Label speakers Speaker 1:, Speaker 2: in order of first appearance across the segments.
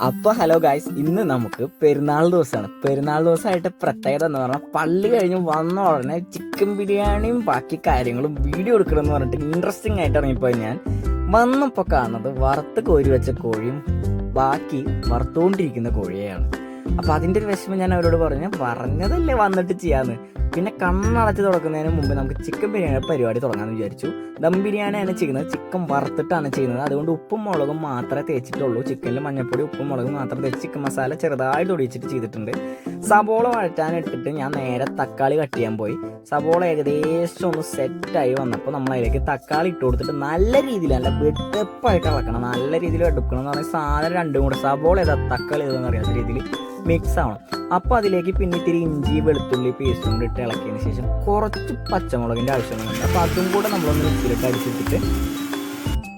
Speaker 1: അപ്പോൾ hello guys, ഇന്ന് നമുക്ക് പെരുന്നാൾ ദിവസമാണ്. പെരുന്നാൾ ദിവസമായിട്ട് പ്രത്യേകത എന്ന് പറഞ്ഞാൽ പള്ളി കഴിഞ്ഞ് വന്ന ഉടനെ ചിക്കൻ ബിരിയാണിയും ബാക്കി കാര്യങ്ങളും വീഡിയോ എടുക്കണമെന്ന് പറഞ്ഞിട്ട് ഇൻട്രസ്റ്റിംഗ് ആയിട്ട് ഇറങ്ങിപ്പോയി. ഞാൻ വന്നപ്പോൾ കാണുന്നത് വറുത്ത് കോരി വെച്ച കോഴിയും ബാക്കി വറുത്തുകൊണ്ടിരിക്കുന്ന കോഴിയെയാണ്. അപ്പോൾ അതിൻ്റെ ഒരു വിഷമം ഞാൻ അവരോട് പറഞ്ഞതല്ലേ വന്നിട്ട് ചെയ്യാമെന്ന്. പിന്നെ കണ്ണടച്ച് തുടക്കുന്നതിന് മുമ്പ് നമുക്ക് ചിക്കൻ ബിരിയാണി പരിപാടി തുടങ്ങാമെന്ന് വിചാരിച്ചു. ദം ബിരിയാണിയാണ് ചെയ്യുന്നത്, ചിക്കൻ വറുത്തിട്ടാണ് ചെയ്യുന്നത്. അതുകൊണ്ട് ഉപ്പും മുളകും മാത്രമേ തേച്ചിട്ടുള്ളൂ. ചിക്കനിൽ മഞ്ഞൾപ്പൊടി ഉപ്പും മുളകും മാത്രം തേച്ച് ചിക്കൻ മസാല ചെറുതായിട്ട് ഒടിച്ചിട്ട് ചെയ്തിട്ടുണ്ട്. സബോള വഴറ്റാനിട്ടിട്ട് ഞാൻ നേരെ തക്കാളി കട്ട് ചെയ്യാൻ പോയി. സബോള ഏകദേശം ഒന്ന് സെറ്റായി വന്നപ്പോൾ നമ്മൾ അതിലേക്ക് തക്കാളി ഇട്ട് കൊടുത്തിട്ട് നല്ല രീതിയിൽ, നല്ല വെടുപ്പായിട്ട് ഇളക്കണം. നല്ല രീതിയിൽ വെടുക്കണം എന്ന് പറഞ്ഞാൽ സാധനം രണ്ടും കൂടെ സബോള ഏതാ തക്കാളി ഏതാണെന്ന് അറിയാത്ത രീതിയിൽ മിക്സ് ആവണം. അപ്പോൾ അതിലേക്ക് പിന്നെ ഇത്തിരി ഇഞ്ചി വെളുത്തുള്ളി പേസ്റ്റും കൂടി ഇട്ട് ഇളക്കിയതിന് ശേഷം കുറച്ച് പച്ചമുളകിൻ്റെ ആവശ്യമുണ്ട്. അപ്പോൾ അതും കൂടെ നമ്മളൊന്ന് മിക്സിയിലിട്ട് അടിച്ചിട്ടിട്ട്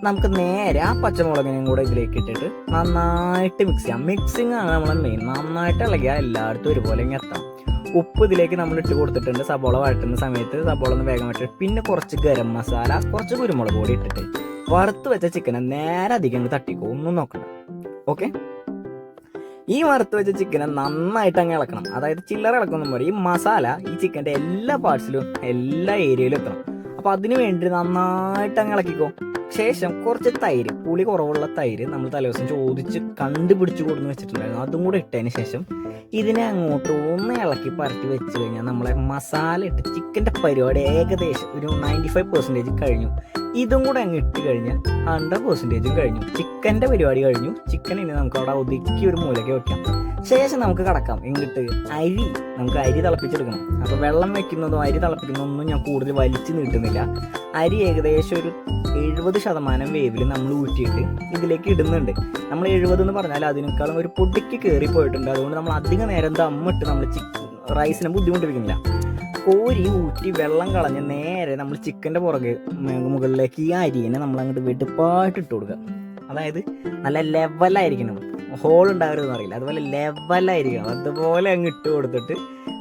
Speaker 1: നമുക്ക് നേരെ ആ പച്ചമുളകിനെയും കൂടെ ഇതിലേക്ക് ഇട്ടിട്ട് നന്നായിട്ട് മിക്സ് ചെയ്യാം. മിക്സിങ് ആണ് നമ്മളെ മെയിൻ. നന്നായിട്ട് ഇളകിയാൽ എല്ലായിടത്തും ഒരുപോലെ ഇങ്ങനെ എത്താം. ഉപ്പ് ഇതിലേക്ക് നമ്മൾ ഇട്ട് കൊടുത്തിട്ടുണ്ട്. സബോള വഴറ്റുന്ന സമയത്ത് സബോള ഒന്ന് വേഗം വഴറ്റിട്ട് പിന്നെ കുറച്ച് ഗരം മസാല, കുറച്ച് കുരുമുളക് പൊടി ഇട്ടിട്ട് വറുത്ത് വെച്ച ചിക്കനെ നേരെ അധികം തട്ടിക്കോ, ഒന്നും നോക്കണ്ട. ഓക്കെ, ഈ വറുത്ത് വെച്ച ചിക്കനെ നന്നായിട്ട് അങ്ങ് ഇളക്കണം. അതായത് ചില്ലറ ഇളക്കൊന്നും പോലെ ഈ മസാല ഈ ചിക്കൻ്റെ എല്ലാ പാർട്സിലും എല്ലാ ഏരിയയിലും എത്തണം. അപ്പോൾ അതിന് വേണ്ടി നന്നായിട്ട് അങ്ങ് ഇളക്കിക്കോ. ശേഷം കുറച്ച് തൈര്, പുളി കുറവുള്ള തൈര് നമ്മൾ തലേദിവസം ചോദിച്ച് കണ്ടുപിടിച്ച് കൊടുന്ന് വെച്ചിട്ടുണ്ടായിരുന്നു. അതും കൂടെ ഇട്ടതിന് ശേഷം ഇതിനെ അങ്ങോട്ട് ഒന്ന് ഇളക്കി പരട്ടി വെച്ച് കഴിഞ്ഞാൽ നമ്മളെ മസാല ഇട്ട് ചിക്കൻ്റെ പരിപാടി ഏകദേശം ഒരു 95% കഴിഞ്ഞു. ഇതും കൂടെ അങ്ങ് ഇട്ട് കഴിഞ്ഞാൽ 100% കഴിഞ്ഞു. ചിക്കൻ്റെ പരിപാടി കഴിഞ്ഞു. ചിക്കൻ ഇനി നമുക്ക് അവിടെ ഒതുക്കി ഒരു മൂലയ്ക്ക് വെക്കാം. ശേഷം നമുക്ക് കടക്കാം എങ്ങിട്ട് നമുക്ക് അരി തിളപ്പിച്ചെടുക്കണം. അപ്പോൾ വെള്ളം വെക്കുന്നതും അരി തിളപ്പിക്കുന്നതൊന്നും ഞാൻ കൂടുതൽ വലിച്ചു നീട്ടുന്നില്ല. അരി ഏകദേശം ഒരു 70% വേവിൽ നമ്മൾ ഊറ്റിയിട്ട് ഇതിലേക്ക് ഇടുന്നുണ്ട്. നമ്മൾ 70 എന്ന് പറഞ്ഞാൽ അതിനേക്കാളും ഒരു പൊടിക്ക് കയറി പോയിട്ടുണ്ട്. അതുകൊണ്ട് നമ്മൾ അധികം നേരം ദമ്മിട്ട് നമ്മൾ റൈസിനെ ബുദ്ധിമുട്ടിപ്പിക്കുന്നില്ല. കോരി ഊറ്റി വെള്ളം കളഞ്ഞ് നേരെ നമ്മൾ ചിക്കൻ്റെ പുറകെ മുകളിലേക്ക് ഈ അരിനെ നമ്മൾ അങ്ങോട്ട് വെടുപ്പായിട്ട് ഇട്ട് കൊടുക്കുക. അതായത് നല്ല ലെവലായിരിക്കണം, ഹോൾ ഉണ്ടാകരുതെന്ന് അറിയില്ല, അതുപോലെ ലെവലായിരിക്കണം. അതുപോലെ അങ്ങ് ഇട്ട് കൊടുത്തിട്ട്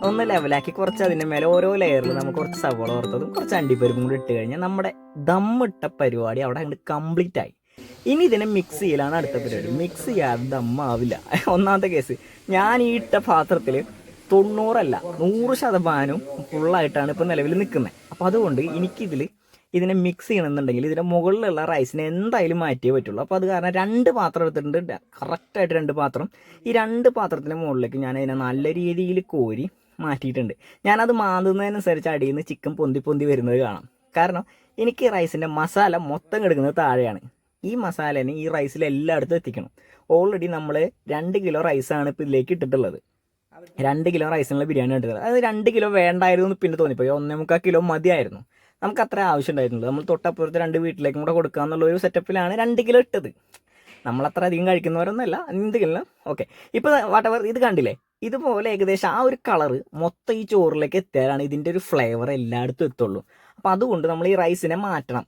Speaker 1: ഒന്ന് ലെവലാക്കി കുറച്ച് അതിൻ്റെ മേലെ ഓരോ ലെയറിൽ നമ്മൾ കുറച്ച് സവോള വറുത്തതും കുറച്ച് അണ്ടിപ്പരിപ്പും കൂടി ഇട്ട് കഴിഞ്ഞാൽ നമ്മുടെ ദമ്മിട്ട പരിപാടി അവിടെ അങ്ങോട്ട് കംപ്ലീറ്റ് ആയി. ഇനി ഇതിനെ മിക്സ് ചെയ്യലാണ് അടുത്ത പരിപാടി. മിക്സ് ചെയ്യാതെ ദമ്മാവില്ല. ഒന്നാമത്തെ കേസ്, ഞാൻ ഈ ഇട്ട പാത്രത്തിൽ 100% ഫുള്ളായിട്ടാണ് ഇപ്പോൾ നിലവിൽ നിൽക്കുന്നത്. അപ്പോൾ അതുകൊണ്ട് ഇതിനെ മിക്സ് ചെയ്യണമെന്നുണ്ടെങ്കിൽ ഇതിൻ്റെ മുകളിലുള്ള റൈസിനെ എന്തായാലും മാറ്റിയേ പറ്റുള്ളൂ. അപ്പോൾ അത് കാരണം 2 പാത്രം എടുത്തിട്ടുണ്ട്, കറക്റ്റായിട്ട് 2 പാത്രം. ഈ 2 പാത്രത്തിൻ്റെ മുകളിലേക്ക് ഞാൻ അതിനെ നല്ല രീതിയിൽ കോരി മാറ്റിയിട്ടുണ്ട്. ഞാനത് മാന്തുന്നതിനനുസരിച്ച് അടിയിൽ നിന്ന് ചിക്കൻ പൊന്തി വരുന്നത് കാണാം. കാരണം എനിക്ക് റൈസിൻ്റെ മസാല മൊത്തം കിടക്കുന്നത് താഴെയാണ്. ഈ മസാലേനെ ഈ റൈസിൽ എല്ലായിടത്തും എത്തിക്കണം. ഓൾറെഡി നമ്മൾ 2 കിലോ റൈസാണ് ഇപ്പോൾ ഇതിലേക്ക് ഇട്ടിട്ടുള്ളത്. 2 കിലോ റൈസിനുള്ള ബിരിയാണി ഇട്ടിട്ടുള്ളത്. അത് 2 കിലോ വേണ്ടായിരുന്നു എന്ന് പിന്നെ തോന്നിപ്പോയി. 1.25 കിലോ മതിയായിരുന്നു. നമുക്ക് അത്ര ആവശ്യം ഉണ്ടായിരുന്നുള്ളൂ. നമ്മൾ തൊട്ടപ്പുറത്ത് 2 വീട്ടിലേക്കും കൂടെ കൊടുക്കുക എന്നുള്ളൊരു സെറ്റപ്പിലാണ് 2 കിലോ ഇട്ടത്. നമ്മളത്ര അധികം കഴിക്കുന്നവരൊന്നുമല്ല, എന്തെങ്കിലും ഓക്കെ. ഇപ്പോൾ വാട്ടവർ ഇത് കണ്ടില്ലേ, ഇതുപോലെ ഏകദേശം ആ ഒരു കളറ് മൊത്തം ഈ ചോറിലേക്ക് എത്തിയാലാണ് ഇതിൻ്റെ ഒരു ഫ്ലേവർ എല്ലായിടത്തും എത്തുള്ളൂ. അപ്പോൾ അതുകൊണ്ട് നമ്മൾ ഈ റൈസിനെ മാറ്റണം.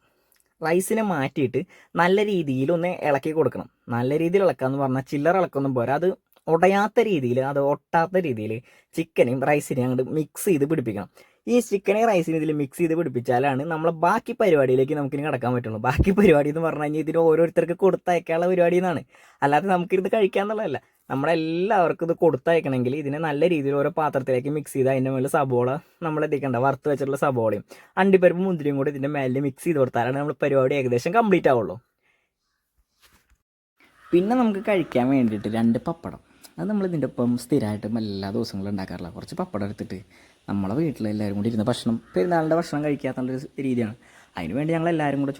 Speaker 1: റൈസിനെ മാറ്റിയിട്ട് നല്ല രീതിയിൽ ഒന്ന് ഇളക്കി കൊടുക്കണം. നല്ല രീതിയിൽ ഇളക്കാന്ന് പറഞ്ഞാൽ ചില്ലറ ഇളക്കൊന്നും പോരാ, അത് ഉടയാത്ത രീതിയിൽ, അത് ഒട്ടാത്ത രീതിയിൽ ചിക്കനെയും റൈസിനെയും അങ്ങോട്ട് മിക്സ് ചെയ്ത് പിടിപ്പിക്കണം. ഈ ചിക്കനെ റൈസിന് ഇതിൽ മിക്സ് ചെയ്ത് പിടിപ്പിച്ചാലാണ് നമ്മളെ ബാക്കി പരിപാടിയിലേക്ക് നമുക്കിനി കിടക്കാൻ പറ്റുള്ളൂ. ബാക്കി പരിപാടി എന്ന് പറഞ്ഞു കഴിഞ്ഞാൽ ഇതിന് ഓരോരുത്തർക്ക് കൊടുത്തയക്കാനുള്ള പരിപാടി എന്നാണ്. അല്ലാതെ നമുക്കിത് കഴിക്കാന്നുള്ളതല്ല. നമ്മളെല്ലാവർക്കും ഇത് കൊടുത്തയക്കണമെങ്കിൽ ഇതിനെ നല്ല രീതിയിൽ ഓരോ പാത്രത്തിലേക്ക് മിക്സ് ചെയ്ത് അതിൻ്റെ മേലെ സബോള നമ്മളെത്തിക്കണ്ട വറുത്ത് വെച്ചിട്ടുള്ള സബോളയും അണ്ടിപ്പരിപ്പും മുന്തിരിയും കൂടി ഇതിൻ്റെ മേലെ മിക്സ് ചെയ്ത് കൊടുത്താലാണ് നമ്മൾ പരിപാടി ഏകദേശം കംപ്ലീറ്റ് ആവുള്ളൂ. പിന്നെ നമുക്ക് കഴിക്കാൻ വേണ്ടിയിട്ട് 2 പപ്പടം, അത് നമ്മൾ ഇതിൻ്റെ ഒപ്പം സ്ഥിരമായിട്ടും എല്ലാ ദിവസങ്ങളും ഉണ്ടാക്കാറില്ല. കുറച്ച് പപ്പടം എടുത്തിട്ട് നമ്മളെ വീട്ടിലെല്ലാവരും കൂടി ഇരുന്ന് പെരുന്നാളിൻ്റെ ഭക്ഷണം കഴിക്കാത്തുള്ളൊരു രീതിയാണ്. അതിന് വേണ്ടി ഞങ്ങൾ എല്ലാവരും കൂടെ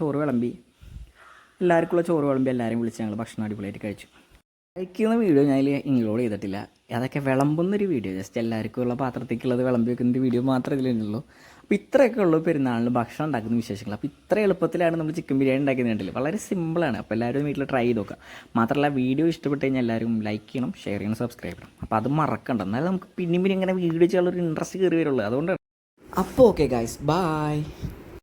Speaker 1: എല്ലാവർക്കുള്ള ചോറ് വിളമ്പി എല്ലാവരും വിളിച്ച് ഞങ്ങൾ ഭക്ഷണം അടിപൊളിയായിട്ട് കഴിക്കുന്ന വീഡിയോ ഞാൻ ഇൻക്ലൂഡ് ചെയ്തിട്ടില്ല. അതൊക്കെ വിളമ്പുന്നൊരു വീഡിയോ, ജസ്റ്റ് എല്ലാവർക്കും ഉള്ള പാത്രത്തേക്കുള്ളത് വിളമ്പി വെക്കുന്നൊരു വീഡിയോ മാത്രമേ ഇതിലുള്ളൂ. അപ്പോൾ ഇത്രയൊക്കെ ഉള്ളൂ പെരുന്നാളിന് ഭക്ഷണം ഉണ്ടാക്കുന്ന വിശേഷങ്ങൾ. അപ്പോൾ ഇത്ര എളുപ്പത്തിലാണ് നമ്മൾ ചിക്കൻ ബിരിയാണി ഉണ്ടാക്കിയിട്ടുണ്ടല്ലോ. വളരെ സിമ്പിളാണ്. അപ്പോൾ എല്ലാവരും വീട്ടിൽ ട്രൈ ചെയ്ത് നോക്കാം. മാത്രമല്ല വീഡിയോ ഇഷ്ടപ്പെട്ട് കഴിഞ്ഞാൽ എല്ലാവരും ലൈക്ക് ചെയ്യണം, ഷെയർ ചെയ്യണം, സബ്സ്ക്രൈബ് ചെയ്യണം. അപ്പോൾ അത് മറക്കണ്ട, എന്നാലും നമുക്ക് പിന്നെ ഇങ്ങനെ വീഡിയോ ചെയ്യാനുള്ളൊരു ഇൻട്രസ്റ്റ് കയറി വരുള്ളൂ. അതുകൊണ്ടാണ്. അപ്പോൾ ഓക്കെ ഗൈസ്, ബൈ.